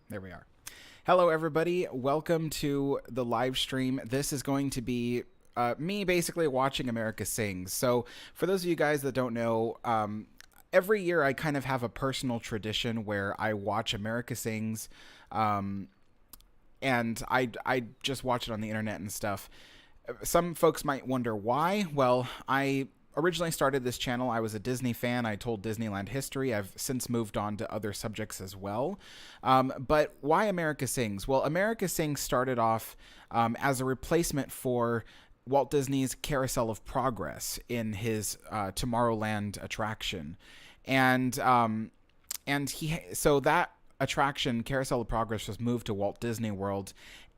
There we are. Hello, everybody. Welcome to the live stream. This is going to be me basically watching America Sings. So, for those of you guys that don't know, every year I kind of have a personal tradition where I watch America Sings, and I just watch it on the internet and stuff. Some folks might wonder why. Well, I originally started this channel. I was a Disney fan. I told Disneyland history. I've since moved on to other subjects as well. But why America Sings? Well, America Sings started off as a replacement for Walt Disney's Carousel of Progress in his Tomorrowland attraction. So that attraction, Carousel of Progress, was moved to Walt Disney World.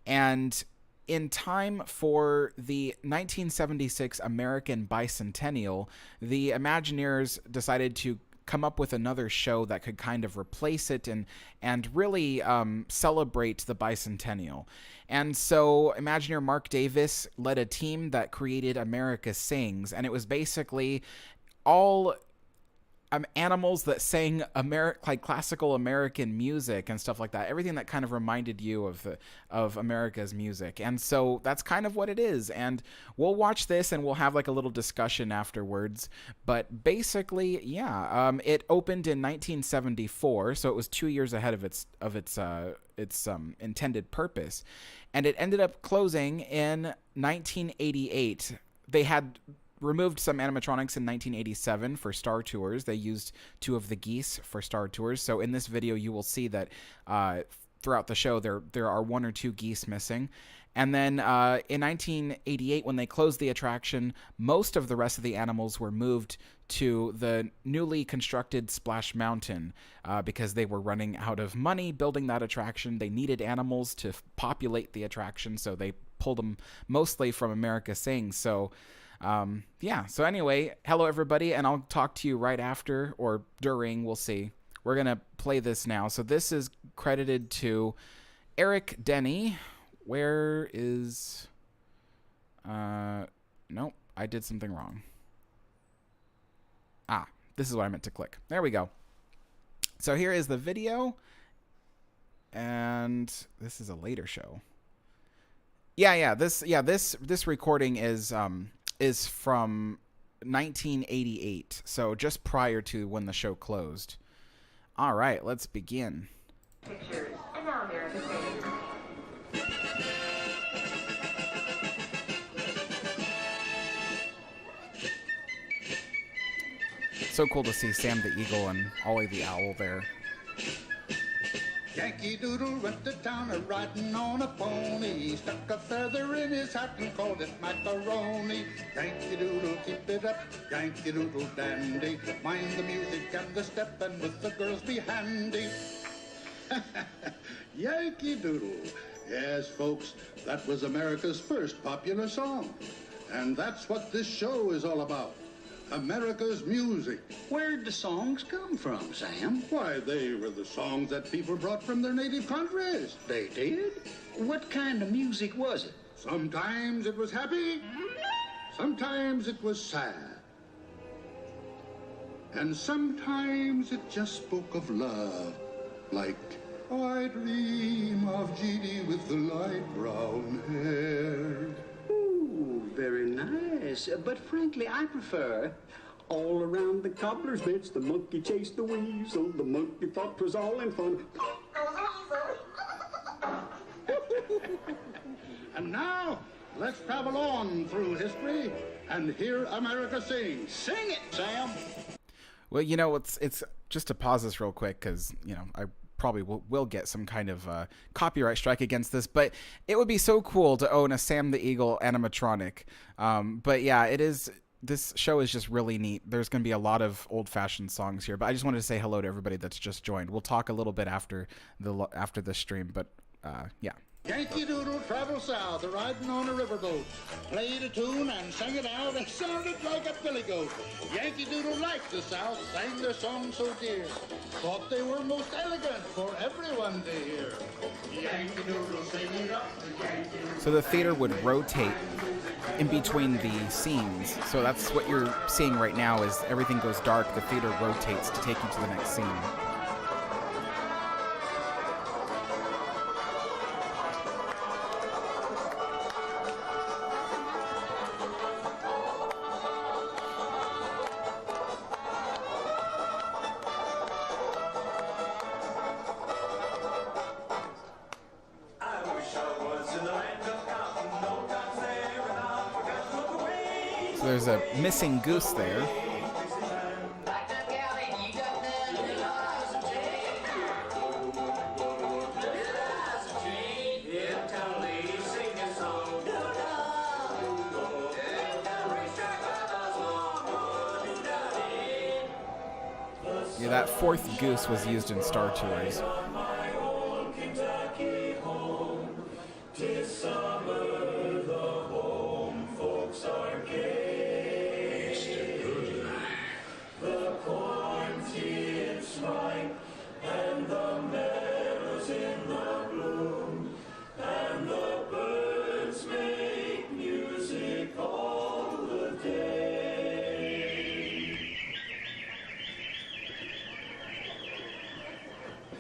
And in time for the 1976 American Bicentennial, the Imagineers decided to come up with another show that could kind of replace it and really celebrate the bicentennial. And so Imagineer Mark Davis led a team that created America Sings, and it was basically all animals that sang like classical American music and stuff like that. Everything that kind of reminded you of America's music. And so that's kind of what it is. And we'll watch this and we'll have like a little discussion afterwards. But basically, yeah, it opened in 1974, so it was 2 years ahead of its intended purpose, and it ended up closing in 1988. They had removed some animatronics in 1987 for Star Tours. They used 2 of the geese for Star Tours. So in this video, you will see that throughout the show, there are 1 or 2 geese missing. And then in 1988, when they closed the attraction, most of the rest of the animals were moved to the newly constructed Splash Mountain because they were running out of money building that attraction. They needed animals to populate the attraction, so they pulled them mostly from America Sings. So yeah, so anyway, hello everybody, and I'll talk to you right after or during, we'll see. We're going to play this now. So this is credited to Eric Denney. Where is... nope, I did something wrong. Ah, this is what I meant to click. There we go. So here is the video, and this is a later show. This recording is from 1988, so just prior to when the show closed. All right, let's begin. Pictures, and now America Sings. So cool to see Sam the Eagle and Ollie the Owl there. Yankee Doodle went to town a-riding on a pony. Stuck a feather in his hat and called it macaroni. Yankee Doodle, keep it up, Yankee Doodle dandy. Mind the music and the step, and with the girls be handy. Yankee Doodle. Yes, folks, that was America's first popular song. And that's what this show is all about. America's music. Where'd the songs come from, Sam? Why, they were the songs that people brought from their native countries. They did? What kind of music was it? Sometimes it was happy, sometimes it was sad. And sometimes it just spoke of love, like, I dream of Jeannie with the light brown hair. Very nice, but frankly, I prefer all around the cobbler's bench, the monkey chased the weasel, the monkey thought 'twas all in fun. And now, let's travel on through history and hear America sing. Sing it, Sam! Well, you know, it's just to pause this real quick because, you know, I probably will get some kind of copyright strike against this, but it would be so cool to own a Sam the Eagle animatronic. But yeah, it is. This show is just really neat. There's going to be a lot of old-fashioned songs here, but I just wanted to say hello to everybody that's just joined. We'll talk a little bit after the stream, but yeah. Yankee Doodle traveled south, riding on a riverboat. Played a tune and sang it out and sounded like a billy goat. Yankee Doodle liked the South, sang their song so dear. Thought they were most elegant for everyone to hear. Yankee Doodle sing it up, the Yankee Doodle. So the theater would rotate in between the scenes. So that's what you're seeing right now is everything goes dark. The theater rotates to take you to the next scene. there's a missing goose there. Yeah, that fourth goose was used in Star Tours.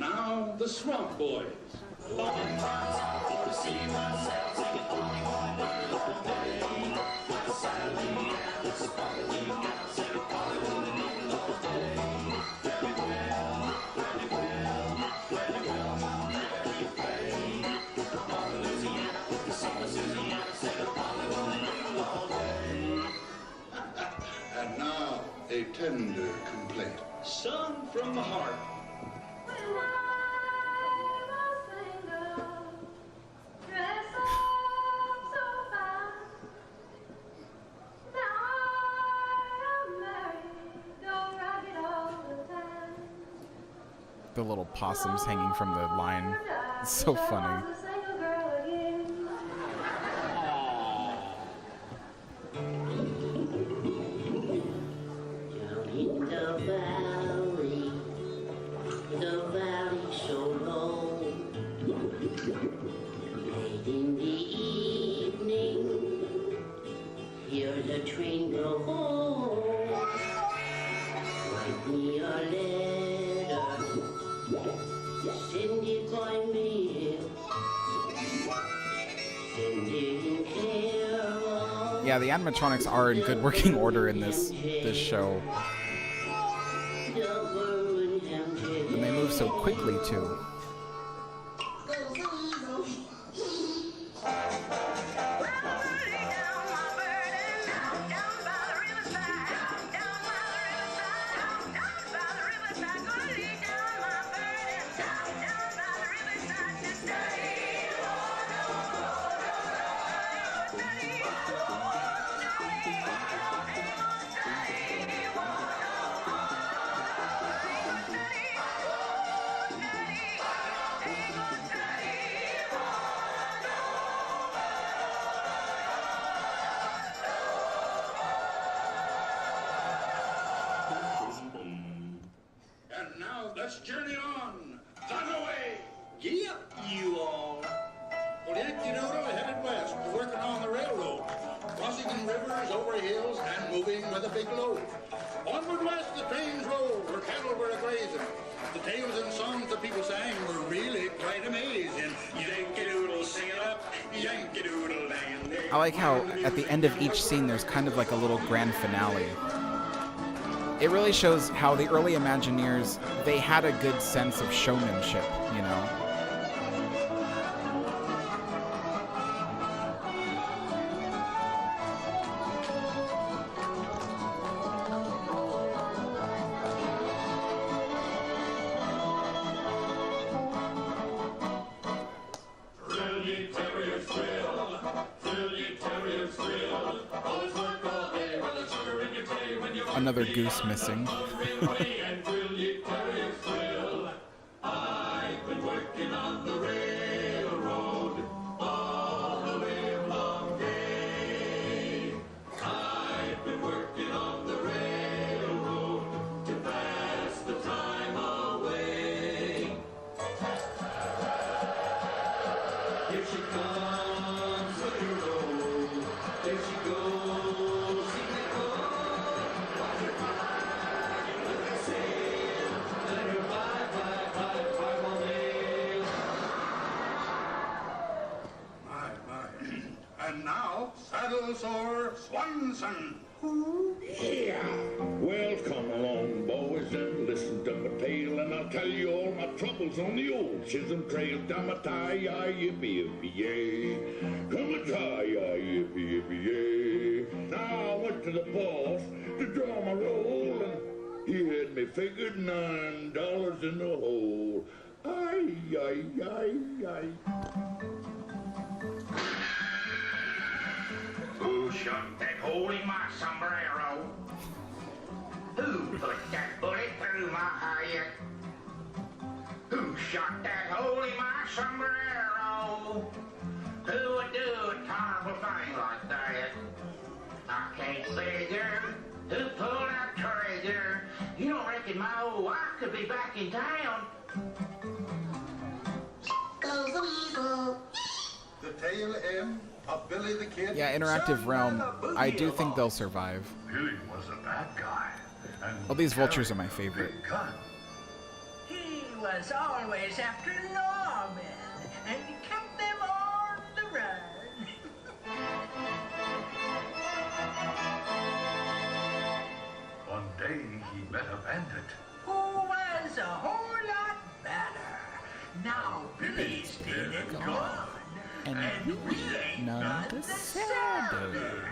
Now, the Swamp Boys. And now, a tender complaint. Sung from the heart. The little possums hanging from the line. It's so funny. Yeah, the animatronics are in good working order in this show. And they move so quickly, too. Let's journey on. On the way. Yep, you all. Well, Yankee Doodle headed west, working on the railroad, crossing rivers over hills and moving with a big load. Onward west the trains rolled, where cattle were a-grazing. The tales and songs that people sang were really quite amazing. Yankee Doodle, sing it up, Yankee Doodle, dang. I like how at the end of each scene there's kind of like a little grand finale. It really shows how the early Imagineers, they had a good sense of showmanship, you know? Another goose missing. And now, saddles or Swanson. Yeah. Well, come along, boys, and listen to my tale, and I'll tell you all my troubles on the old Chisholm Trail. Down my tie-yi, yippee-yippee-yay. Come a tie-yi, yippee-yippee-yay. Now Now I went to the boss to draw my roll, and he had me figured $9 in the hole. Ay, ay, ay, ay. Who shot that hole in my sombrero? Who put that bullet through my head? Who shot that hole in my sombrero? Who would do a terrible thing like that? I can't figure who pulled that trigger. You don't reckon my old wife could be back in town? Goes the weasel. The tail end of Billy the Kid. Yeah, Interactive Realm, I do think they'll survive. Billy was a bad guy. And Well, these vultures are my favorite. big gun. He was always after lawmen, and he kept them on the run. One day he met a bandit. Who was a whole lot better. Now Billy's dead and gone, and we ain't none the the sadder.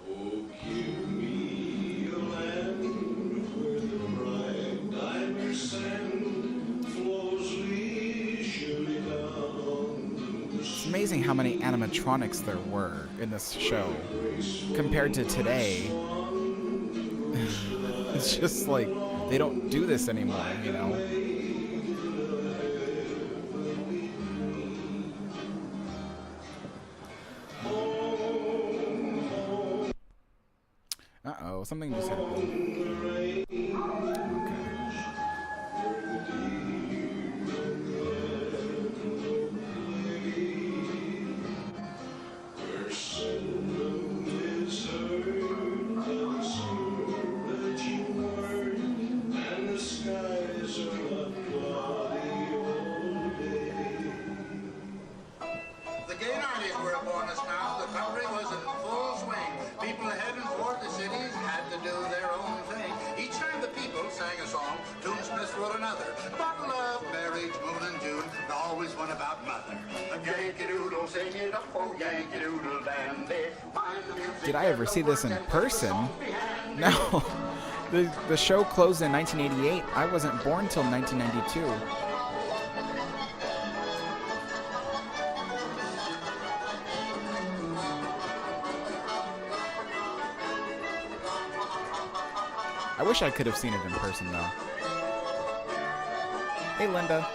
Oh, give me a land where the bright diamond sand flows leisurely down the It's amazing how many animatronics there were in this show compared to today. It's just like they don't do this anymore, you know? Uh-oh, something just happened. Okay. where sentiment is heard, conservative word, and the skies are not cloudy all day. The gay 90s were upon us now. The country was in full swing. People heading for the cities had to do their own thing. Each time the people sang a song, tunesmiths wrote another. About love, marriage, moon and June, and always one about mother. Yankee Doodle, sing it up, oh Yankee Doodle dandy. Did I ever see this in person? No. The show closed in 1988. I wasn't born till 1992. I wish I could have seen it in person, though. Hey, Linda.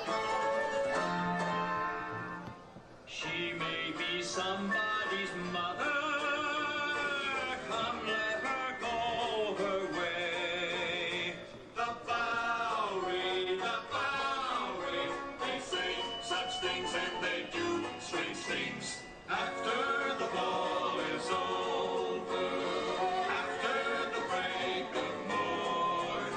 She may be somebody's mother. Come, let her go her way. The Bowery, they say such things and they do strange things. After the ball is over, after the break of morn,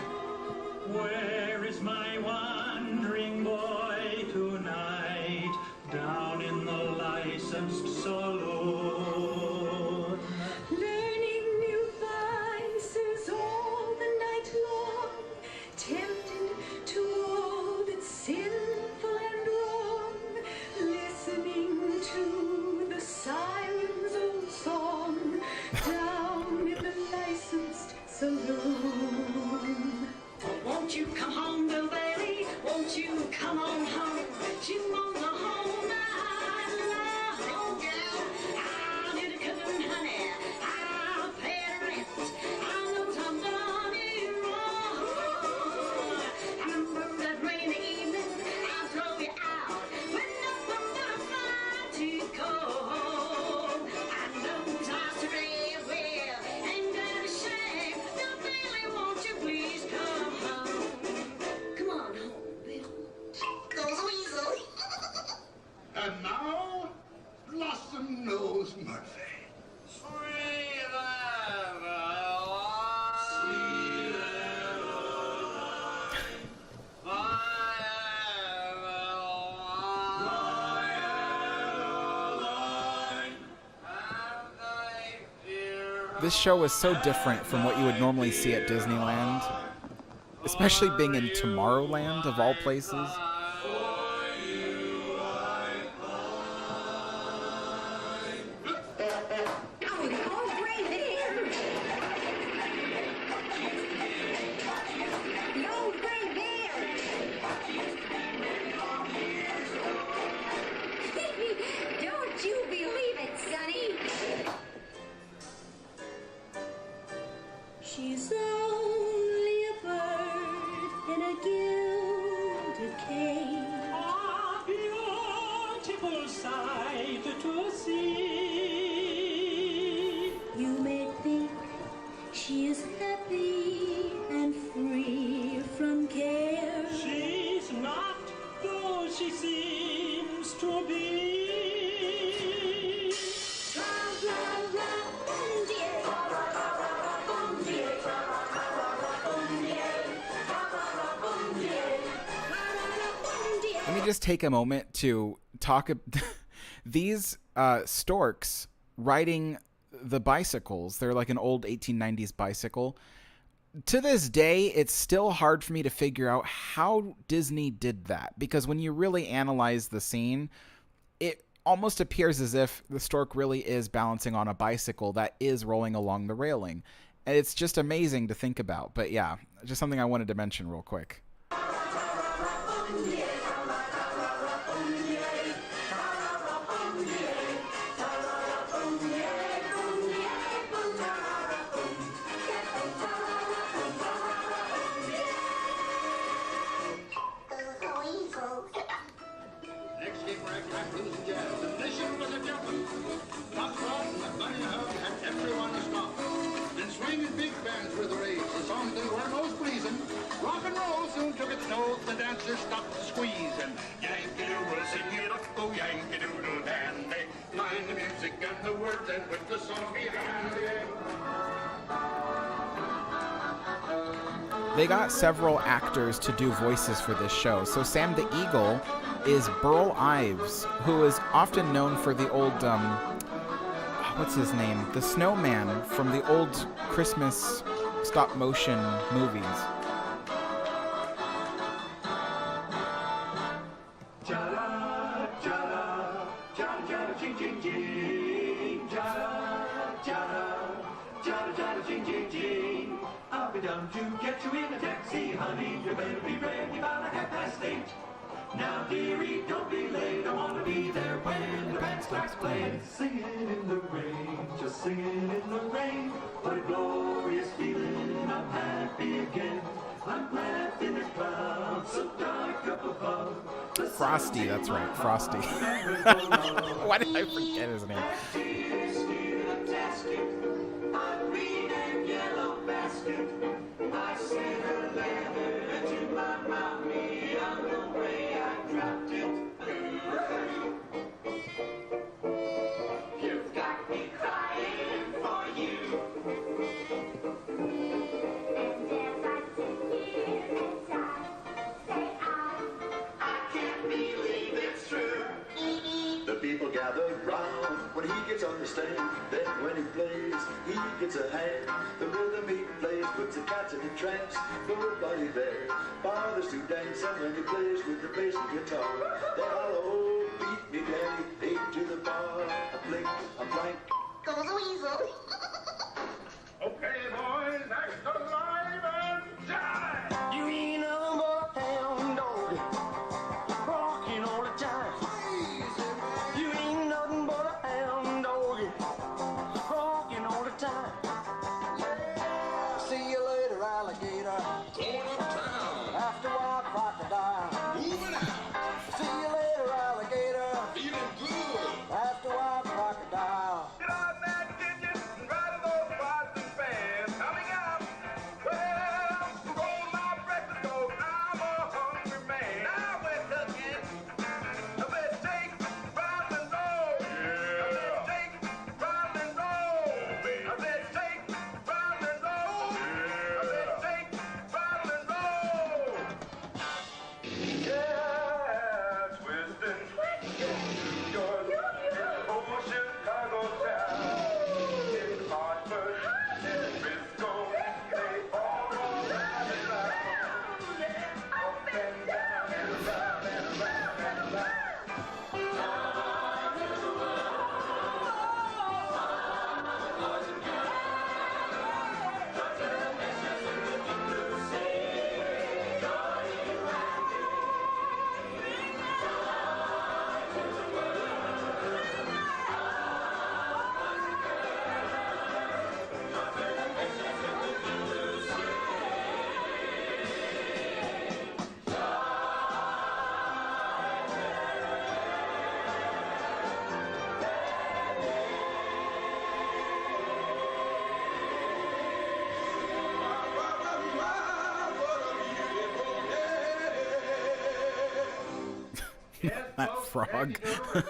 where is my wandering boy tonight? Down in the licensed saloon. Learning new vices all the night long, tempted to all that's sinful and wrong, listening to the siren's old song, down in the licensed saloon. Won't you come home, Bill Bailey? Won't you come on home? You want the home I love, oh girl. I'll do the cooking, honey. I'll pay the rent. I'll know somebody wrong. I remember that rainy evening I drove you out with nothing but a fire to cold. I know I today well ain't that a shame. Bill Bailey, won't you please come home? Come on home, Bill. Goes a weasel. And now, Blossom Nose Murphy. This show is so different from what you would normally see at Disneyland, especially being in Tomorrowland, of all places. just take a moment to talk these storks riding the bicycles. They're like an old 1890s bicycle. To this day, it's still hard for me to figure out how Disney did that, because when you really analyze the scene, it almost appears as if the stork really is balancing on a bicycle that is rolling along the railing. And it's just amazing to think about. But yeah, just something I wanted to mention real quick. Next game, we're acting like blues and jazz. The nation was a jumping. Top rod and bunny hug had everyone stopped. Then swinging big bands were the rage. The songs they were most pleasing. Rock and roll soon took its toll. The dancers stopped to squeeze. And Yankee Doodle sing it up, oh Yankee Doodle dandy. Mind the music and the words and with the song behind it. They got several actors to do voices for this show. So Sam the Eagle is Burl Ives, who is often known for the old, what's his name? The snowman from the old Christmas stop-motion movies. Jada, jada, jada, jada, ching, ching, ching. Jada, jada, jada, jada, ching, ching, ching. I'll be down to get you in a taxi, honey. You better be ready about 8:30. Now, dearie, don't be late. I want to be there when the band starts playing. Singing in the rain, just singing in the rain. What a glorious feeling, I'm happy again. I'm laughed in the clouds, so dark up above. Frosty, that's right, Frosty. Why did I forget his name? A green and yellow basket. I sent a letter to my mommy on the way I dropped it. You've got me crying for you. And as I sit here inside, say I can't believe it's true. The people gather round when he gets on the stage. Then when he plays, he gets a hand. The rhythm he plays puts the cats in a trance. Nobody there bothers to dance. And when he plays with the bass and guitar, they all oh, beat me daddy, 8 to the bar. A blink, a blank. Goes a weasel. Okay, boys, next alive and die! You ain't nothing but a hound dog, barking all the time. You ain't nothing but a hound dog, barking all the time. See you later, alligator. Going uptown, After a crocodile. moving out, See you later, alligator. feeling good. After a crocodile. Get out that kitchen and ride those pots and pans coming out. Well, roll my breakfast though, I'm a hungry man. Now we're cooking. I said take, roll and roll. I said take, roll and roll. I said take, roll and roll. I said take, roll and roll. Yeah, twist and New York, over Chicago town. In Hartford, in Frisco, they all roll round and round. Up and down and around and around and around. That frog.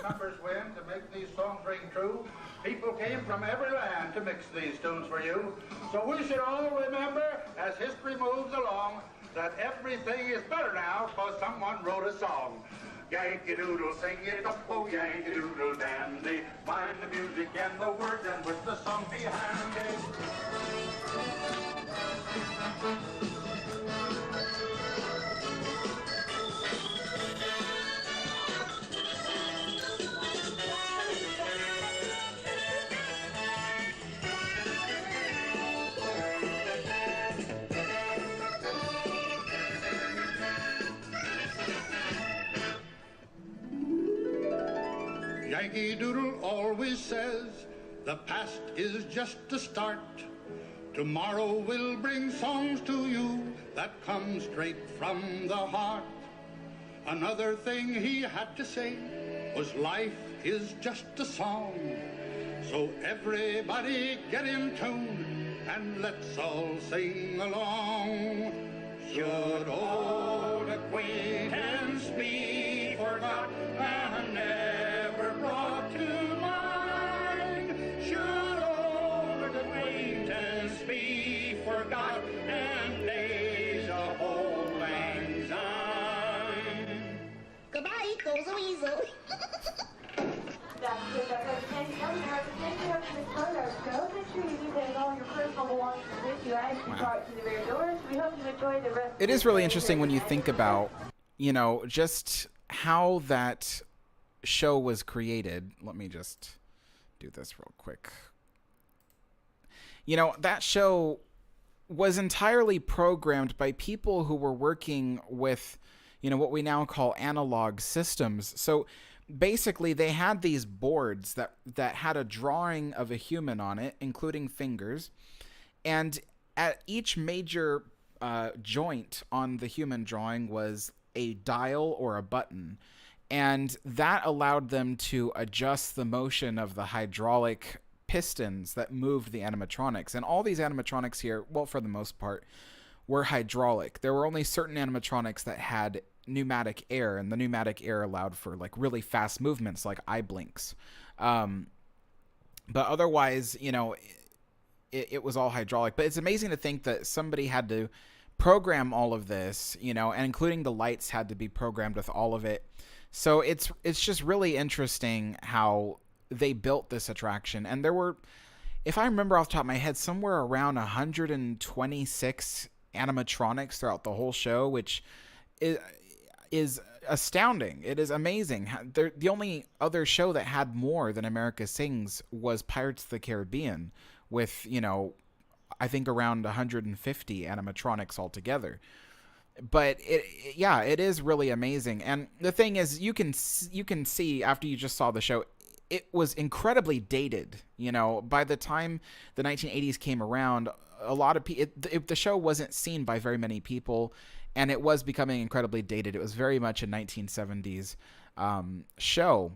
Numbers win to make these songs ring true. People came from every land to mix these tunes for you. So we should all remember, as history moves along, that everything is better now because someone wrote a song. Yankee Doodle, sing it up, oh Yankee Doodle dandy. Find the music and the words and put the song behind it. Yankee Doodle always says the past is just a start. Tomorrow will bring songs to you that come straight from the heart. Another thing he had to say was life is just a song. So everybody get in tune and let's all sing along. Should old acquaintance be forgot and never brought to mind? Should old acquaintance be forgot and days of old lang syne? Goodbye, goes a weasel. That's it. Thank you, Miss Turner. So make sure you do take all your personal belongings with you as you depart to the rear doors. We hope you enjoy the rest. It is really interesting when you think about, just how that show was created. Let me just do this real quick. That show was entirely programmed by people who were working with, what we now call analog systems. So basically, they had these boards that had a drawing of a human on it, including fingers, and at each major joint on the human drawing was a dial or a button, and that allowed them to adjust the motion of the hydraulic pistons that moved the animatronics. And all these animatronics here, well, for the most part, were hydraulic. There were only certain animatronics that had pneumatic air, and the pneumatic air allowed for like really fast movements like eye blinks. But otherwise, it was all hydraulic. But it's amazing to think that somebody had to program all of this, and including the lights had to be programmed with all of it. So it's just really interesting how they built this attraction. And there were, if I remember off the top of my head, somewhere around 126 animatronics throughout the whole show, which is astounding. It is amazing. The only other show that had more than America Sings was Pirates of the Caribbean, with, I think around 150 animatronics altogether. But it is really amazing. And the thing is, you can see after you just saw the show, it was incredibly dated. By the time the 1980s came around, a lot of the show wasn't seen by very many people, and it was becoming incredibly dated. It was very much a 1970s show.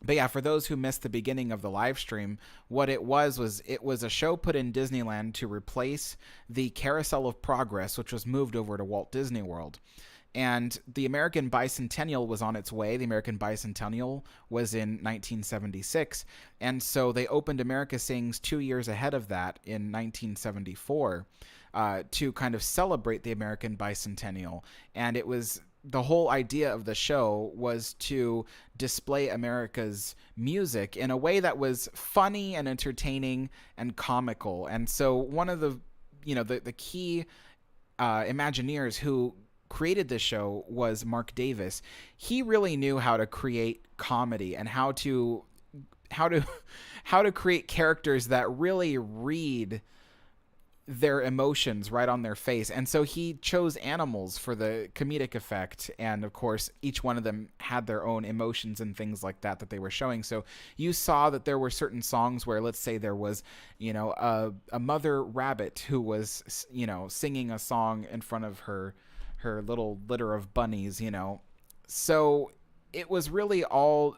But yeah, for those who missed the beginning of the live stream, what it was a show put in Disneyland to replace the Carousel of Progress, which was moved over to Walt Disney World. And the American Bicentennial was on its way. The American Bicentennial was in 1976. And so they opened America Sings 2 years ahead of that in 1974 to kind of celebrate the American Bicentennial. And it was, the whole idea of the show was to display America's music in a way that was funny and entertaining and comical. And so one of the, the key Imagineers who created this show was Mark Davis. He really knew how to create comedy and how to create characters that really read their emotions right on their face. And so he chose animals for the comedic effect. And of course, each one of them had their own emotions and things like that they were showing. So you saw that there were certain songs where, let's say there was, a mother rabbit who was, singing a song in front of her little litter of bunnies, So it was really all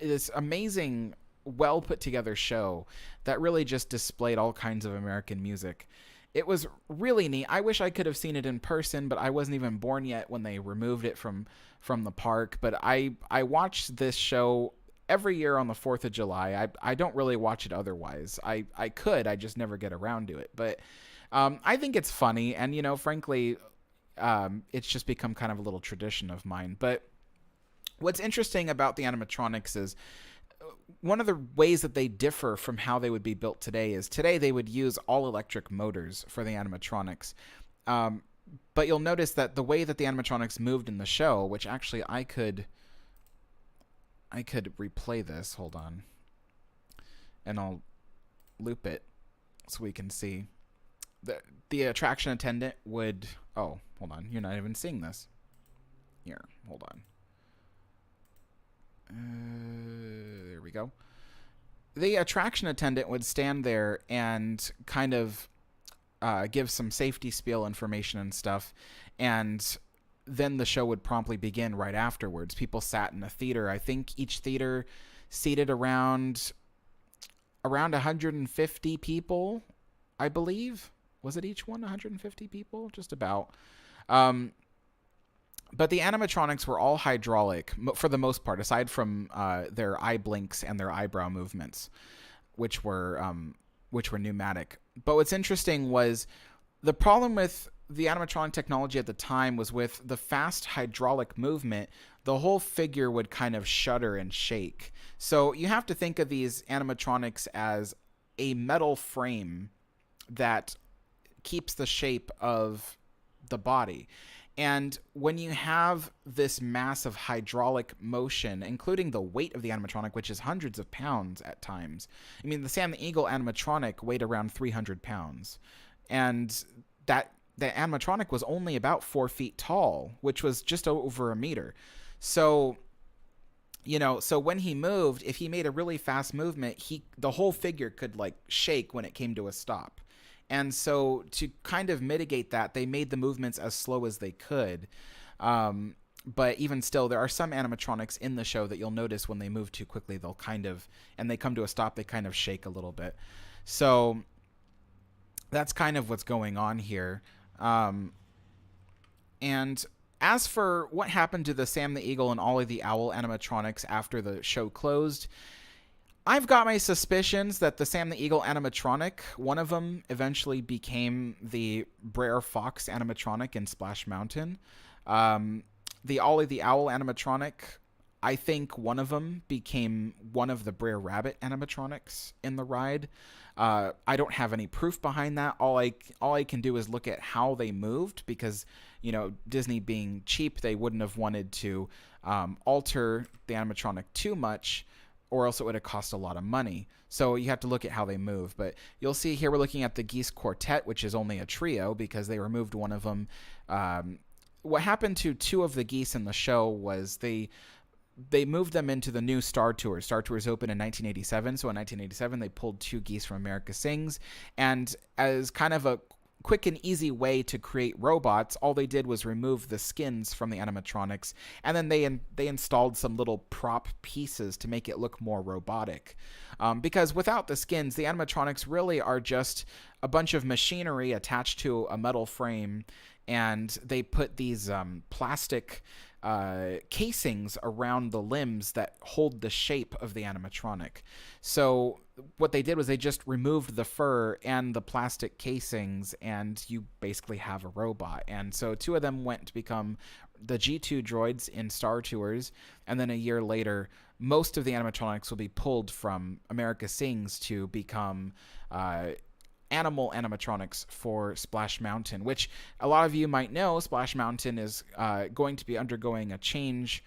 this amazing, well put together show that really just displayed all kinds of American music. It was really neat. I wish I could have seen it in person, but I wasn't even born yet when they removed it from the park. But I watched this show every year on the 4th of July. I don't really watch it otherwise. I just never get around to it. But I think it's funny, and frankly, it's just become kind of a little tradition of mine. But What's interesting about the animatronics is one of the ways that they differ from how they would be built today is today they would use all electric motors for the animatronics. But you'll notice that the way that the animatronics moved in the show, which actually I could replay this. Hold on. And I'll loop it so we can see. The attraction attendant would... Oh, hold on. You're not even seeing this. Here, hold on. There we go. The attraction attendant would stand there and kind of give some safety spiel information and stuff, and then the show would promptly begin right afterwards. People sat in a theater. I think each theater seated around 150 people, I believe. Was it each one 150 people? Just about. But the animatronics were all hydraulic for the most part, aside from their eye blinks and their eyebrow movements, which were pneumatic. But what's interesting was the problem with the animatronic technology at the time was with the fast hydraulic movement, the whole figure would kind of shudder and shake. So you have to think of these animatronics as a metal frame that keeps the shape of the body. And when you have this massive hydraulic motion, including the weight of the animatronic, which is hundreds of pounds at times. I mean, the Sam the Eagle animatronic weighed around 300 pounds. And the animatronic was only about 4 feet tall, which was just over a meter. So, so when he moved, if he made a really fast movement, the whole figure could like shake when it came to a stop. And so to kind of mitigate that, they made the movements as slow as they could. But even still, there are some animatronics in the show that you'll notice when they move too quickly, they'll kind of, and they come to a stop, they kind of shake a little bit. So that's kind of what's going on here. And as for what happened to the Sam the Eagle and Ollie the Owl animatronics after the show closed, I've got my suspicions that the Sam the Eagle animatronic, one of them eventually became the Brer Fox animatronic in Splash Mountain. The Ollie the Owl animatronic, I think one of them became one of the Brer Rabbit animatronics in the ride. I don't have any proof behind that. All I can do is look at how they moved because, Disney being cheap, they wouldn't have wanted to alter the animatronic too much, or else it would have cost a lot of money. So you have to look at how they move. But you'll see here we're looking at the Geese Quartet, which is only a trio because they removed one of them. What happened to 2 of the geese in the show was they moved them into the new Star Tours. Star Tours opened in 1987. So in 1987, they pulled 2 geese from America Sings. And as kind of a quick and easy way to create robots, all they did was remove the skins from the animatronics, and then they installed some little prop pieces to make it look more robotic. Because without the skins, the animatronics really are just a bunch of machinery attached to a metal frame, and they put these plastic casings around the limbs that hold the shape of the animatronic. So what they did was they just removed the fur and the plastic casings, and you basically have a robot. And so 2 of them went to become the G2 droids in Star Tours, and then a year later, most of the animatronics will be pulled from America Sings to become animal animatronics for Splash Mountain, which a lot of you might know Splash Mountain is going to be undergoing a change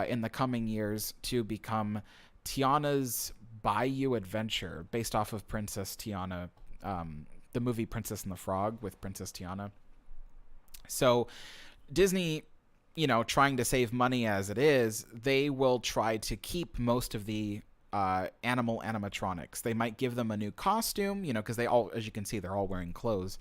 in the coming years to become Tiana's Bayou Adventure, based off of Princess Tiana, the movie Princess and the Frog with Princess Tiana. So Disney, trying to save money as it is, they will try to keep most of the animal animatronics. They might give them a new costume, because they all, as you can see, they're all wearing clothes.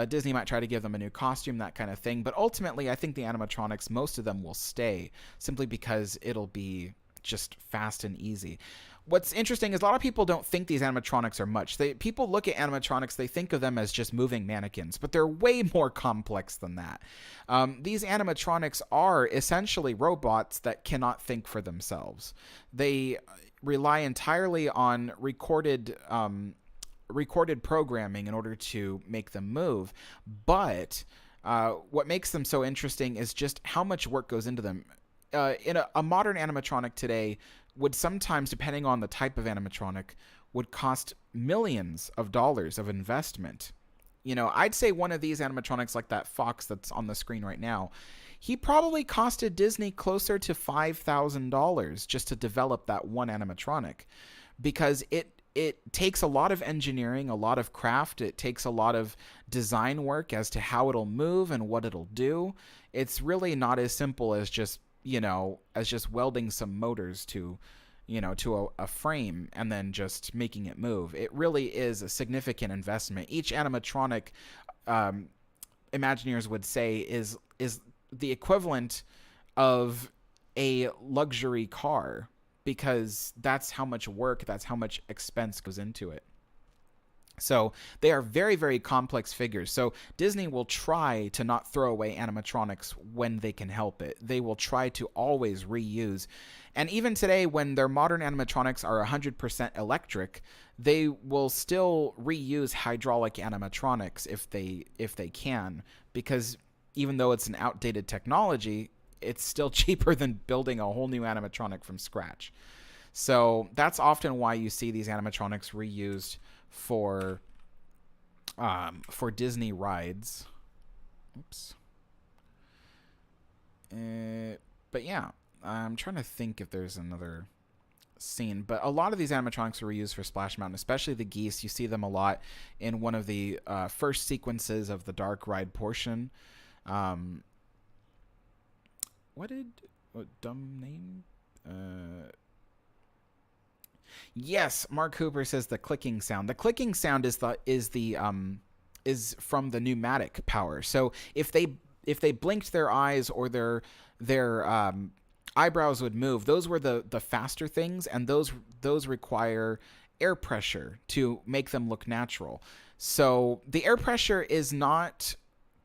Disney might try to give them a new costume, that kind of thing. But ultimately, I think the animatronics, most of them will stay, simply because it'll be just fast and easy. What's interesting is a lot of people don't think these animatronics are much. People look at animatronics, they think of them as just moving mannequins, but they're way more complex than that. These animatronics are essentially robots that cannot think for themselves. They rely entirely on recorded programming in order to make them move. But what makes them so interesting is just how much work goes into them. in a modern animatronic today would sometimes, depending on the type of animatronic, would cost millions of dollars of investment. I'd say one of these animatronics, like that fox that's on the screen right now, he probably costed Disney closer to $5,000 just to develop that one animatronic, because it takes a lot of engineering, a lot of craft. It takes a lot of design work as to how it'll move and what it'll do. It's really not as simple as just welding some motors to a frame and then just making it move. It really is a significant investment. Each animatronic, Imagineers would say, is the equivalent of a luxury car, because that's how much work, that's how much expense goes into it. So they are very, very complex figures. So Disney will try to not throw away animatronics when they can help it. They will try to always reuse. And even today, when their modern animatronics are 100% electric, they will still reuse hydraulic animatronics if they can, because even though it's an outdated technology, it's still cheaper than building a whole new animatronic from scratch. So that's often why you see these animatronics reused for Disney rides. Oops. But yeah, I'm trying to think if there's another scene. But a lot of these animatronics are reused for Splash Mountain, especially the geese. You see them a lot in one of the first sequences of the dark ride portion. What dumb name? Yes, Mark Hooper says the clicking sound. The clicking sound is from the pneumatic power. So if they blinked their eyes or their eyebrows would move, those were the faster things, and those require air pressure to make them look natural. So the air pressure is not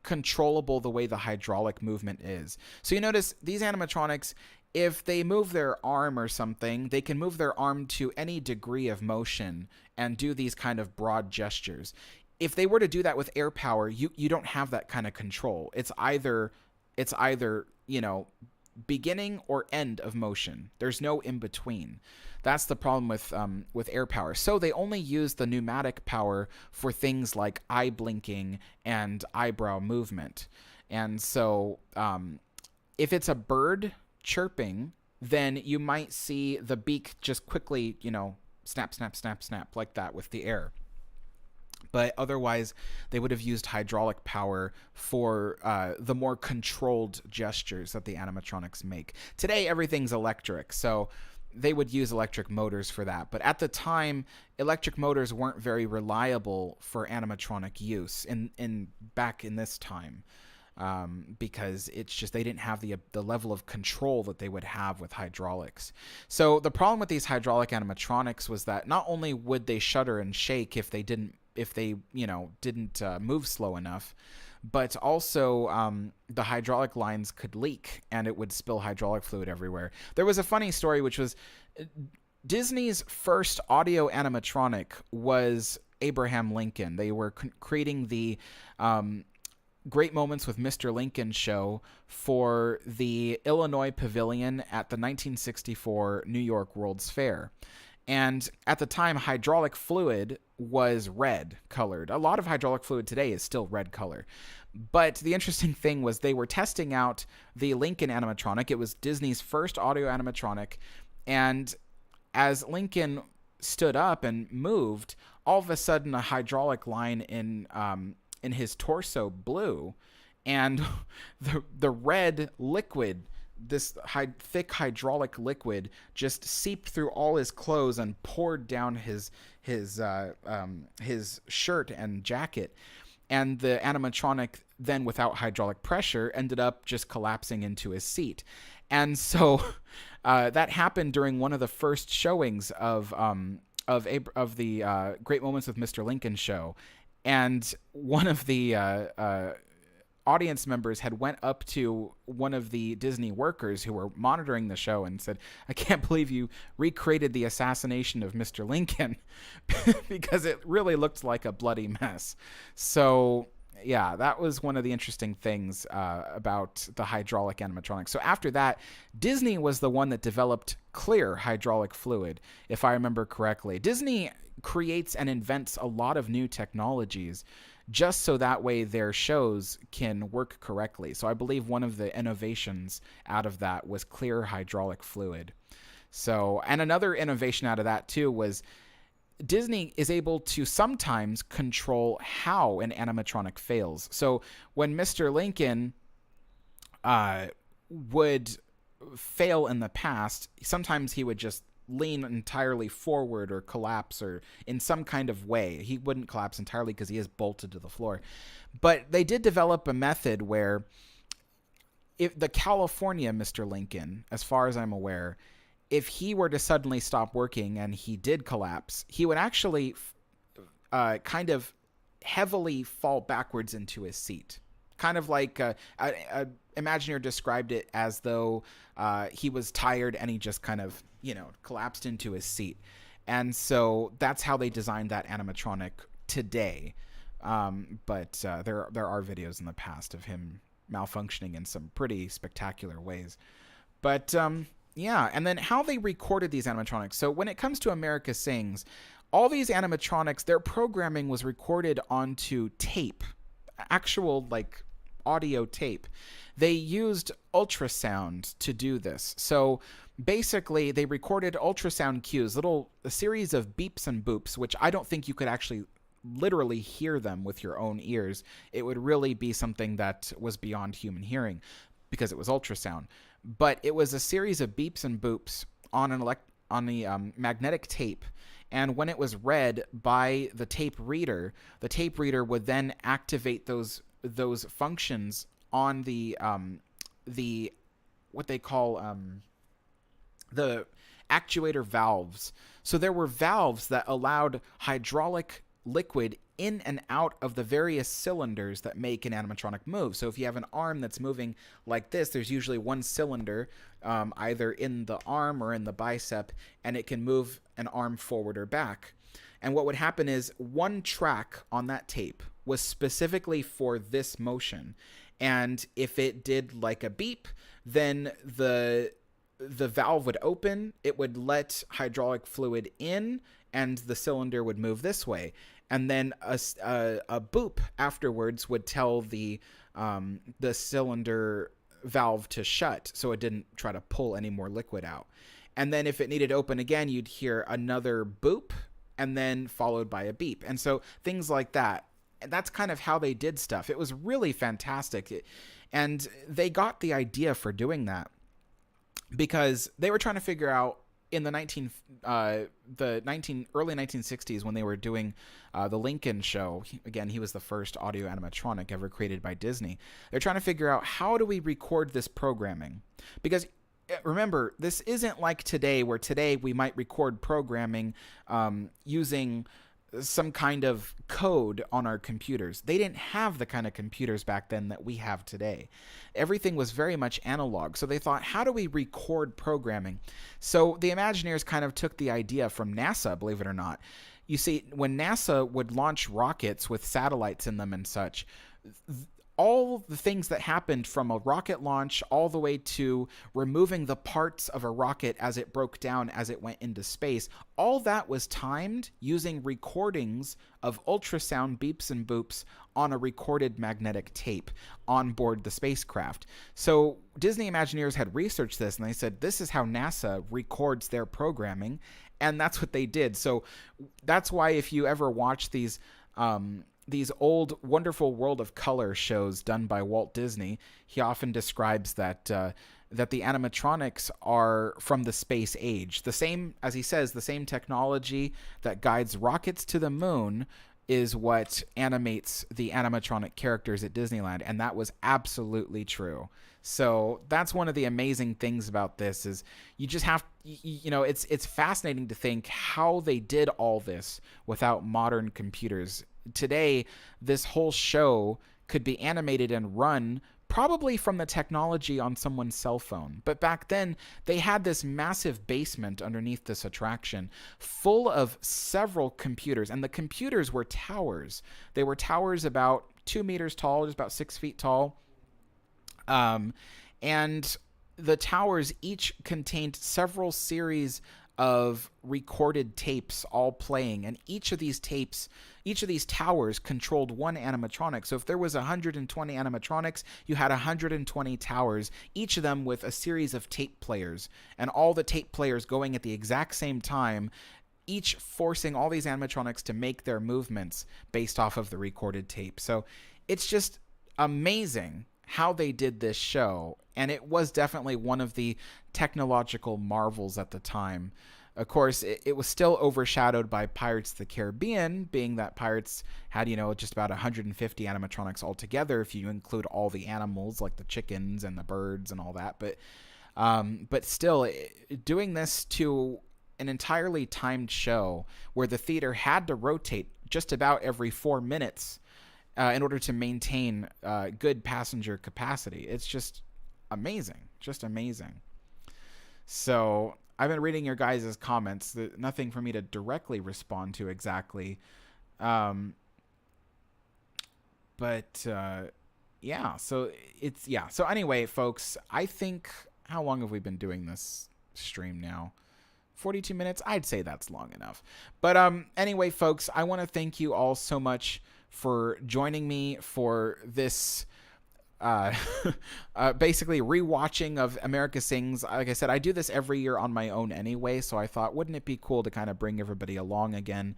controllable the way the hydraulic movement is. So you notice these animatronics, if they move their arm or something, they can move their arm to any degree of motion and do these kind of broad gestures. If they were to do that with air power, you don't have that kind of control. It's either beginning or end of motion. There's no in between. That's the problem with air power. So they only use the pneumatic power for things like eye blinking and eyebrow movement. And so if it's a bird chirping, then you might see the beak just quickly, snap, snap, snap, snap, like that with the air. But otherwise, they would have used hydraulic power for the more controlled gestures that the animatronics make. Today, everything's electric, so they would use electric motors for that. But at the time, electric motors weren't very reliable for animatronic use back in this time. Because it's just they didn't have the level of control that they would have with hydraulics. So the problem with these hydraulic animatronics was that not only would they shudder and shake if they didn't move slow enough, but also the hydraulic lines could leak and it would spill hydraulic fluid everywhere. There was a funny story, which was Disney's first audio animatronic was Abraham Lincoln. They were creating the Great Moments with Mr. Lincoln show for the Illinois Pavilion at the 1964 New York World's Fair. And at the time, hydraulic fluid was red colored. A lot of hydraulic fluid today is still red color. But the interesting thing was they were testing out the Lincoln animatronic. It was Disney's first audio animatronic. And as Lincoln stood up and moved, all of a sudden a hydraulic line in his torso blew, and the red liquid, this thick hydraulic liquid, just seeped through all his clothes and poured down his shirt and jacket. And the animatronic then, without hydraulic pressure, ended up just collapsing into his seat. And so that happened during one of the first showings of the Great Moments with Mr. Lincoln show. And one of the audience members had went up to one of the Disney workers who were monitoring the show and said, "I can't believe you recreated the assassination of Mr. Lincoln," because it really looked like a bloody mess. So Yeah, that was one of the interesting things about the hydraulic animatronics. So after that, Disney was the one that developed clear hydraulic fluid, if I remember correctly. Disney creates and invents a lot of new technologies just so that way their shows can work correctly. So I believe one of the innovations out of that was clear hydraulic fluid. So, and another innovation out of that too was Disney is able to sometimes control how an animatronic fails. So when Mr. Lincoln would fail in the past, sometimes he would just lean entirely forward or collapse or in some kind of way. He wouldn't collapse entirely because he is bolted to the floor. But they did develop a method where if the California Mr. Lincoln, as far as I'm aware, if he were to suddenly stop working and he did collapse, he would actually kind of heavily fall backwards into his seat. Kind of like Imagineer described it as though he was tired and he just kind of, collapsed into his seat. And so that's how they designed that animatronic today. But there are videos in the past of him malfunctioning in some pretty spectacular ways. But yeah, and then how they recorded these animatronics. So when it comes to America Sings, all these animatronics, their programming was recorded onto tape, actual like audio tape. They used ultrasound to do this. So basically, they recorded ultrasound cues, a series of beeps and boops, which I don't think you could actually literally hear them with your own ears. It would really be something that was beyond human hearing because it was ultrasound. But it was a series of beeps and boops on the magnetic tape, and when it was read by the tape reader would then activate those functions on the what they call the actuator valves. So there were valves that allowed hydraulic liquid in and out of the various cylinders that make an animatronic move. So if you have an arm that's moving like this, there's usually one cylinder either in the arm or in the bicep, and it can move an arm forward or back. And what would happen is one track on that tape was specifically for this motion. And if it did like a beep, then the valve would open, it would let hydraulic fluid in, and the cylinder would move this way. And then a boop afterwards would tell the cylinder valve to shut, so it didn't try to pull any more liquid out. And then if it needed to open again, you'd hear another boop, and then followed by a beep. And so things like that. And that's kind of how they did stuff. It was really fantastic. And they got the idea for doing that because they were trying to figure out in the early 1960s when they were doing the Lincoln show. Again, he was the first audio animatronic ever created by Disney. They're trying to figure out, how do we record this programming? Because remember, this isn't like today, where today we might record programming using some kind of code on our computers. They didn't have the kind of computers back then that we have today. Everything was very much analog. So they thought, how do we record programming? So the Imagineers kind of took the idea from NASA, believe it or not. You see, when NASA would launch rockets with satellites in them and such, all the things that happened from a rocket launch all the way to removing the parts of a rocket as it broke down as it went into space, all that was timed using recordings of ultrasound beeps and boops on a recorded magnetic tape on board the spacecraft. So Disney Imagineers had researched this, and they said, this is how NASA records their programming, and that's what they did. So that's why if you ever watch these old Wonderful World of Color shows done by Walt Disney, he often describes that that the animatronics are from the space age. The same, as he says, the same technology that guides rockets to the moon is what animates the animatronic characters at Disneyland, and that was absolutely true. So that's one of the amazing things about this is you just have, it's fascinating to think how they did all this without modern computers. Today, this whole show could be animated and run probably from the technology on someone's cell phone. But back then, they had this massive basement underneath this attraction full of several computers, and the computers were towers. They were towers about 2 meters tall, just about 6 feet tall. And the towers each contained several series of recorded tapes all playing, and each of these towers controlled one animatronic. So if there was 120 animatronics, you had 120 towers, each of them with a series of tape players, and all the tape players going at the exact same time, each forcing all these animatronics to make their movements based off of the recorded tape. So it's just amazing how they did this show, and it was definitely one of the technological marvels at the time. Of course, it was still overshadowed by Pirates of the Caribbean, being that Pirates had, just about 150 animatronics altogether, if you include all the animals like the chickens and the birds and all that. But still, doing this to an entirely timed show where the theater had to rotate just about every 4 minutes in order to maintain good passenger capacity. It's just amazing. Just amazing. So I've been reading your guys' comments. Nothing for me to directly respond to exactly. Yeah. So So anyway, folks, I think, how long have we been doing this stream now? 42 minutes? I'd say that's long enough. But anyway, folks, I want to thank you all so much for joining me for this basically rewatching of America Sings. Like I said, I do this every year on my own anyway, so I thought, wouldn't it be cool to kind of bring everybody along again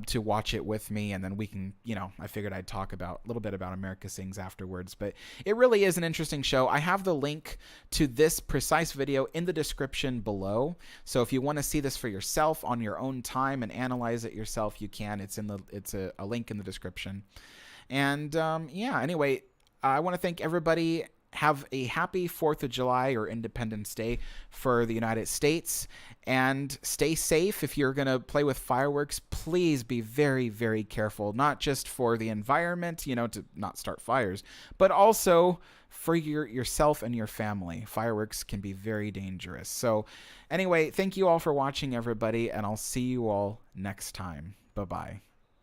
to watch it with me, and then we can, I figured I'd talk a little bit about America Sings afterwards. But it really is an interesting show. I have the link to this precise video in the description below, so if you want to see this for yourself on your own time and analyze it yourself, you can. It's a link in the description. And anyway, I want to thank everybody. Have a happy 4th of July or Independence Day for the United States, and stay safe. If you're going to play with fireworks, please be very, very careful, not just for the environment, to not start fires, but also for yourself and your family. Fireworks can be very dangerous. So anyway, thank you all for watching, everybody, and I'll see you all next time. Bye-bye.